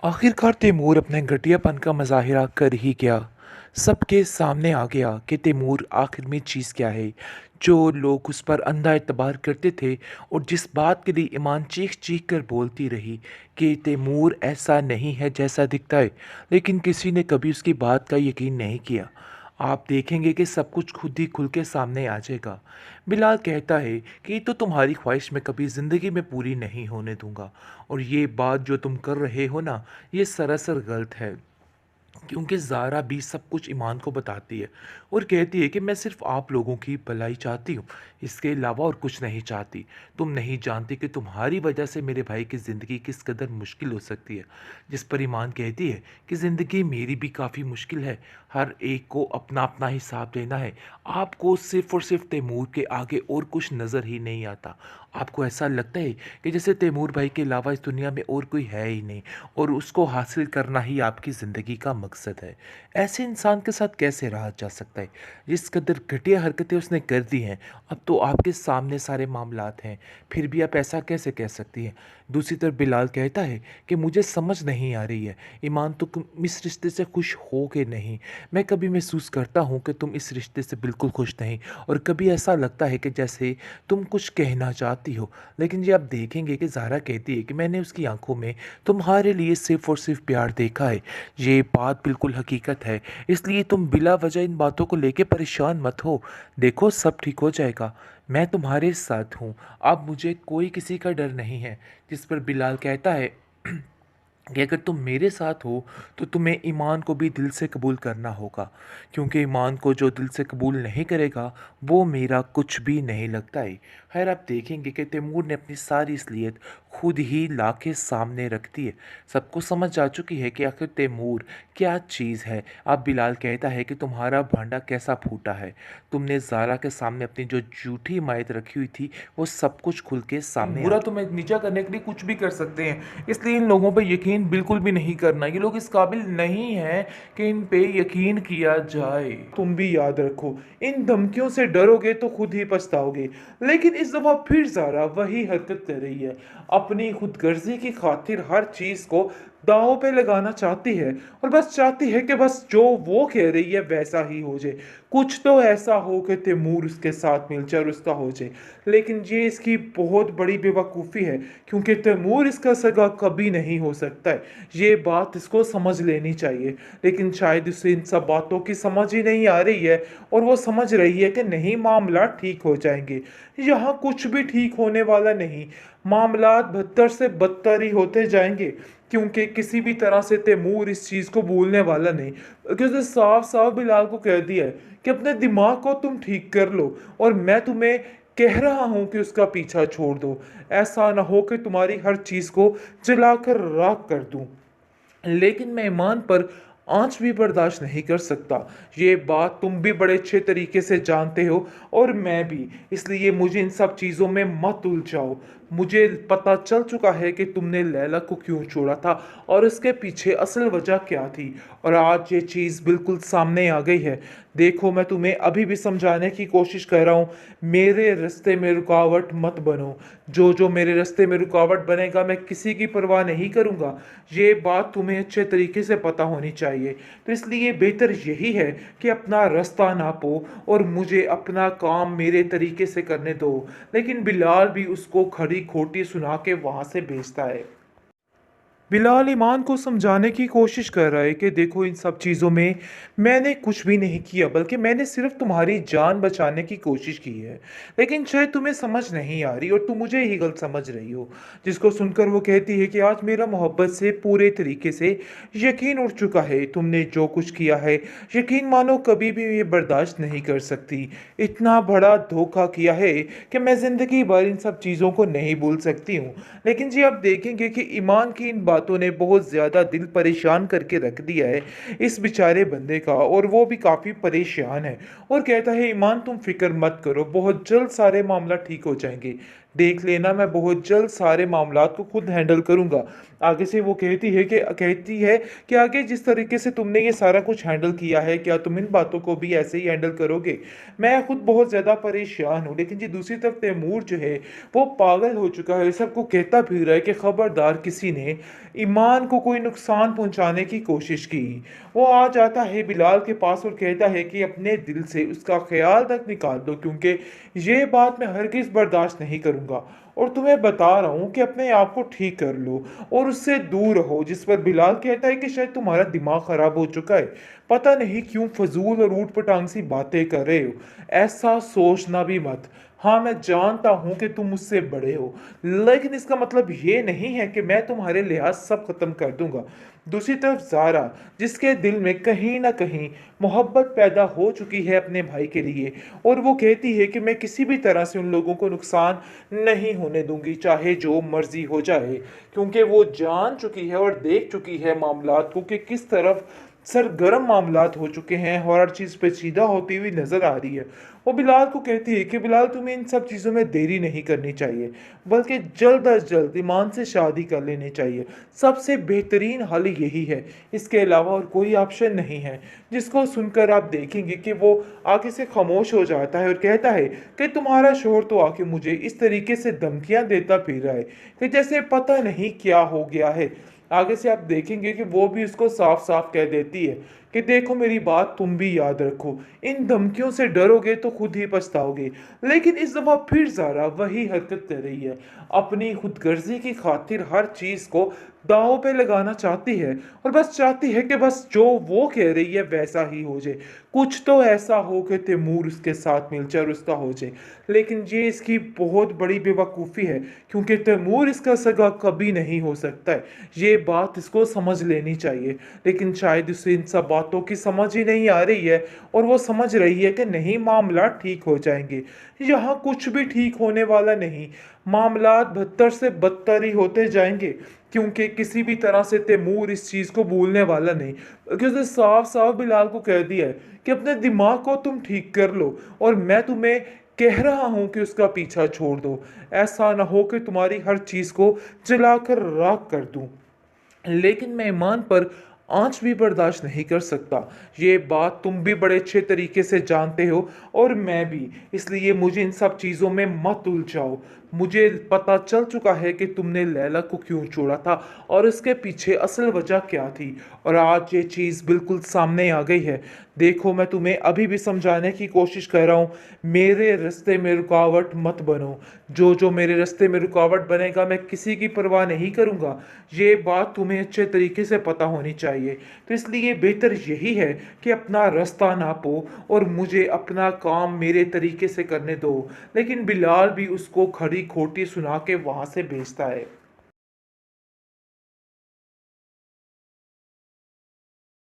आखिरकार तैमूर अपने घटियापन का मुज़ाहिरा कर ही गया। सबके सामने आ गया कि तैमूर आखिर में चीज़ क्या है। जो लोग उस पर अंधा एतबार करते थे और जिस बात के लिए ईमान चीख-चीख कर बोलती रही कि तैमूर ऐसा नहीं है जैसा दिखता है, लेकिन किसी ने कभी उसकी बात का यकीन नहीं किया। आप देखेंगे कि सब कुछ खुद ही खुल के सामने आ जाएगा। बिलाल कहता है कि ये तो तुम्हारी ख्वाहिश मैं कभी ज़िंदगी में पूरी नहीं होने दूँगा और ये बात जो तुम कर रहे हो ना, ये सरासर गलत है। क्योंकि ज़ारा भी सब कुछ ईमान को बताती है और कहती है कि मैं सिर्फ आप लोगों की भलाई चाहती हूँ, इसके अलावा और कुछ नहीं चाहती। तुम नहीं जानती कि तुम्हारी वजह से मेरे भाई की ज़िंदगी किस कदर मुश्किल हो सकती है। जिस पर ईमान कहती है कि ज़िंदगी मेरी भी काफ़ी मुश्किल है, हर एक को अपना अपना हिसाब देना है। आपको सिर्फ और सिर्फ तैमूर के आगे और कुछ नज़र ही नहीं आता। आपको ऐसा लगता है कि जैसे तैमूर भाई के अलावा इस दुनिया में और कोई है ही नहीं और उसको हासिल करना ही आपकी ज़िंदगी का मकसद है। ऐसे इंसान के साथ कैसे रहा जा सकता है? जिस कदर घटिया हरकतें उसने कर दी हैं, अब तो आपके सामने सारे मामलात हैं, फिर भी आप ऐसा कैसे कह सकती हैं? दूसरी तरफ बिलाल कहता है कि मुझे समझ नहीं आ रही है, ईमान तुम इस रिश्ते से खुश हो कि नहीं? मैं कभी महसूस करता हूँ कि तुम इस रिश्ते से बिल्कुल खुश नहीं और कभी ऐसा लगता है कि जैसे तुम कुछ कहना चाहती हो। लेकिन ये आप देखेंगे कि ज़ारा कहती है कि मैंने उसकी आंखों में तुम्हारे लिए सिर्फ़ और सिर्फ़ प्यार देखा है। ये बात बिल्कुल हकीकत है, इसलिए तुम बिला वजह इन बातों को लेके परेशान मत हो। देखो सब ठीक हो जाएगा, मैं तुम्हारे साथ हूँ, अब मुझे कोई किसी का डर नहीं है। जिस पर बिलाल कहता है कि अगर तुम मेरे साथ हो तो तुम्हें ईमान को भी दिल से कबूल करना होगा, क्योंकि ईमान को जो दिल से कबूल नहीं करेगा वो मेरा कुछ भी नहीं लगता है। खैर आप देखेंगे कि तैमूर ने अपनी सारी असलियत खुद ही ला के सामने रख दी है। सबको समझ आ चुकी है कि आखिर तैमूर क्या चीज़ है। अब बिलाल कहता है कि तुम्हारा भांडा कैसा फूटा है, तुमने ज़ारा के सामने अपनी जो झूठी मायत रखी हुई थी वो सब कुछ खुल के सामने बुरा तुम्हें नीचा करने के लिए कुछ भी कर सकते हैं, इसलिए इन लोगों पे यकीन बिल्कुल भी नहीं करना। ये लोग इस काबिल नहीं हैं कि इन पे यकीन किया जाए। तुम भी याद रखो, इन धमकियों से डरोगे तो खुद ही पछताओगे। लेकिन इस दफ़ा फिर ज़ारा वही हरकत कर रही है, अपनी खुदगर्जी की खातिर हर चीज़ को दांव पे लगाना चाहती है और बस चाहती है कि बस जो वो कह रही है वैसा ही हो जाए। कुछ तो ऐसा हो कि तैमूर उसके साथ मिल जाए और उसका हो जाए। लेकिन ये इसकी बहुत बड़ी बेवकूफ़ी है, क्योंकि तैमूर इसका सगा कभी नहीं हो सकता है। ये बात इसको समझ लेनी चाहिए, लेकिन शायद उसे इन सब बातों की समझ ही नहीं आ रही है और वो समझ रही है कि नहीं, मामला ठीक हो जाएंगे। यहाँ कुछ भी ठीक होने वाला नहीं, मामलात बदतर से बदतर ही होते जाएंगे, क्योंकि किसी भी तरह से तैमूर इस चीज़ को भूलने वाला नहीं। क्योंकि उसने साफ साफ बिलाल को कह दिया है कि अपने दिमाग को तुम ठीक कर लो और मैं तुम्हें कह रहा हूं कि उसका पीछा छोड़ दो। ऐसा ना हो कि तुम्हारी हर चीज़ को जलाकर राख कर दूं। लेकिन मैं ईमान पर आँच भी बर्दाश्त नहीं कर सकता। ये बात तुम भी बड़े अच्छे तरीके से जानते हो और मैं भी। इसलिए मुझे इन सब चीज़ों में मत उलझाओ। मुझे पता चल चुका है कि तुमने लैला को क्यों छोड़ा था और इसके पीछे असल वजह क्या थी, और आज ये चीज़ बिल्कुल सामने आ गई है। देखो मैं तुम्हें अभी भी समझाने की कोशिश कर रहा हूँ, मेरे रास्ते में रुकावट मत बनो। जो जो मेरे रास्ते में रुकावट बनेगा मैं किसी की परवाह नहीं करूँगा। ये बात तुम्हें अच्छे तरीके से पता होनी चाहिए। तो इसलिए बेहतर यही है कि अपना रास्ता नापो और मुझे अपना काम मेरे तरीके से करने दो। लेकिन बिलाल भी उसको खरी खोटी सुना के वहाँ से भेजता है। बिलाल ईमान को समझाने की कोशिश कर रहा है कि देखो इन सब चीज़ों में मैंने कुछ भी नहीं किया, बल्कि मैंने सिर्फ तुम्हारी जान बचाने की कोशिश की है। लेकिन शायद तुम्हें समझ नहीं आ रही और तुम मुझे ही गलत समझ रही हो। जिसको सुनकर वो कहती है कि आज मेरा मोहब्बत से पूरे तरीके से यकीन उठ चुका है। तुमने जो कुछ किया है यकीन मानो कभी भी ये बर्दाश्त नहीं कर सकती। इतना बड़ा धोखा किया है कि मैं ज़िंदगी भर इन सब चीज़ों को नहीं भूल सकती हूँ। लेकिन जी आप देखेंगे कि ईमान की इन बातों ने बहुत ज़्यादा दिल परेशान करके रख दिया है इस बेचारे बंदे का, और वो भी काफ़ी परेशान है और कहता है ईमान तुम फिक्र मत करो, बहुत जल्द सारे मामला ठीक हो जाएंगे। देख लेना, मैं बहुत जल्द सारे मामलात को खुद हैंडल करूँगा। आगे से वो कहती है कि आगे जिस तरीके से तुमने ये सारा कुछ हैंडल किया है, क्या तुम इन बातों को भी ऐसे ही हैंडल करोगे? मैं खुद बहुत ज़्यादा परेशान हूँ। लेकिन जी दूसरी तरफ तैमूर जो है वो पागल हो चुका है, सबको कहता फिर रहा है कि खबरदार किसी ने ईमान को कोई नुकसान पहुंचाने की कोशिश की। वो आ जाता है बिलाल के पास और कहता है कि अपने दिल से उसका ख्याल तक निकाल दो, क्योंकि ये बात मैं हरगिज़ बर्दाश्त नहीं करूँगा और तुम्हें बता रहा हूँ कि अपने आप को ठीक कर लो और उससे दूर रहो। जिस पर बिलाल कहता है कि शायद तुम्हारा दिमाग खराब हो चुका है, पता नहीं क्यों फजूल और ऊट पटांग सी बातें कर रहे हो, ऐसा सोचना भी मत। हाँ, मैं जानता हूँ कि तुम मुझसे बड़े हो, लेकिन इसका मतलब ये नहीं है कि मैं तुम्हारे लिहाज सब खत्म कर दूंगा। दूसरी तरफ ज़ारा, जिसके दिल में कहीं ना कहीं मोहब्बत पैदा हो चुकी है अपने भाई के लिए, और वो कहती है कि मैं किसी भी तरह से उन लोगों को नुकसान नहीं होने दूंगी, चाहे जो मर्जी हो जाए, क्योंकि वो जान चुकी है और देख चुकी है मामलात को कि किस तरफ सरगर्म मामलात हो चुके हैं और हर चीज़ पेचीदा होती हुई नज़र आ रही है। वो बिलाल को कहती है कि बिलाल, तुम्हें इन सब चीज़ों में देरी नहीं करनी चाहिए, बल्कि जल्द अज जल्द ईमान से शादी कर लेनी चाहिए। सबसे बेहतरीन हल यही है, इसके अलावा और कोई ऑप्शन नहीं है। जिसको सुनकर आप देखेंगे कि वो आगे से खामोश हो जाता है और कहता है कि तुम्हारा शोहर तो आके मुझे इस तरीके से धमकियां देता फिर रहा है कि जैसे पता नहीं क्या हो गया है। आगे से आप देखेंगे कि वो भी उसको साफ साफ कह देती है कि देखो, मेरी बात तुम भी याद रखो, इन धमकियों से डरोगे तो खुद ही पछताओगे। लेकिन इस दफा फिर ज़ारा वही हरकत कर रही है, अपनी खुदगर्जी की खातिर हर चीज़ को दांव पे लगाना चाहती है और बस चाहती है कि बस जो वो कह रही है वैसा ही हो जाए, कुछ तो ऐसा हो कि तैमूर उसके साथ मिलकर उसका हो जाए। लेकिन ये इसकी बहुत बड़ी बेवकूफ़ी है, क्योंकि तैमूर इसका सगा कभी नहीं हो सकता है। ये बात इसको समझ लेनी चाहिए, लेकिन शायद उसे इन सब बातों की समझ ही नहीं आ रही है और वो समझ रही है कि नहीं, मामला ठीक हो जाएंगे। यहाँ कुछ भी ठीक होने वाला नहीं, मामलात बदतर से बदतर ही होते जाएंगे, क्योंकि किसी भी तरह से तैमूर इस चीज़ को भूलने वाला नहीं। क्योंकि उसने साफ साफ बिलाल को कह दिया है कि अपने दिमाग को तुम ठीक कर लो और मैं तुम्हें कह रहा हूं कि उसका पीछा छोड़ दो। ऐसा ना हो कि तुम्हारी हर चीज़ को जलाकर राख कर दूं। लेकिन मैं ईमान पर आँच भी बर्दाश्त नहीं कर सकता। ये बात तुम भी बड़े अच्छे तरीके से जानते हो और मैं भी। इसलिए मुझे इन सब चीज़ों में मत उलझाओ। मुझे पता चल चुका है कि तुमने लैला को क्यों छोड़ा था और इसके पीछे असल वजह क्या थी, और आज ये चीज़ बिल्कुल सामने आ गई है। देखो, मैं तुम्हें अभी भी समझाने की कोशिश कर रहा हूँ, मेरे रास्ते में रुकावट मत बनो। जो जो मेरे रास्ते में रुकावट बनेगा मैं किसी की परवाह नहीं करूँगा। ये बात तुम्हें अच्छे तरीके से पता होनी चाहिए। तो इसलिए बेहतर यही है कि अपना रास्ता नापो और मुझे अपना काम मेरे तरीके से करने दो। लेकिन बिलाल भी उसको खरी खोटी सुना के वहाँ से भेजता है।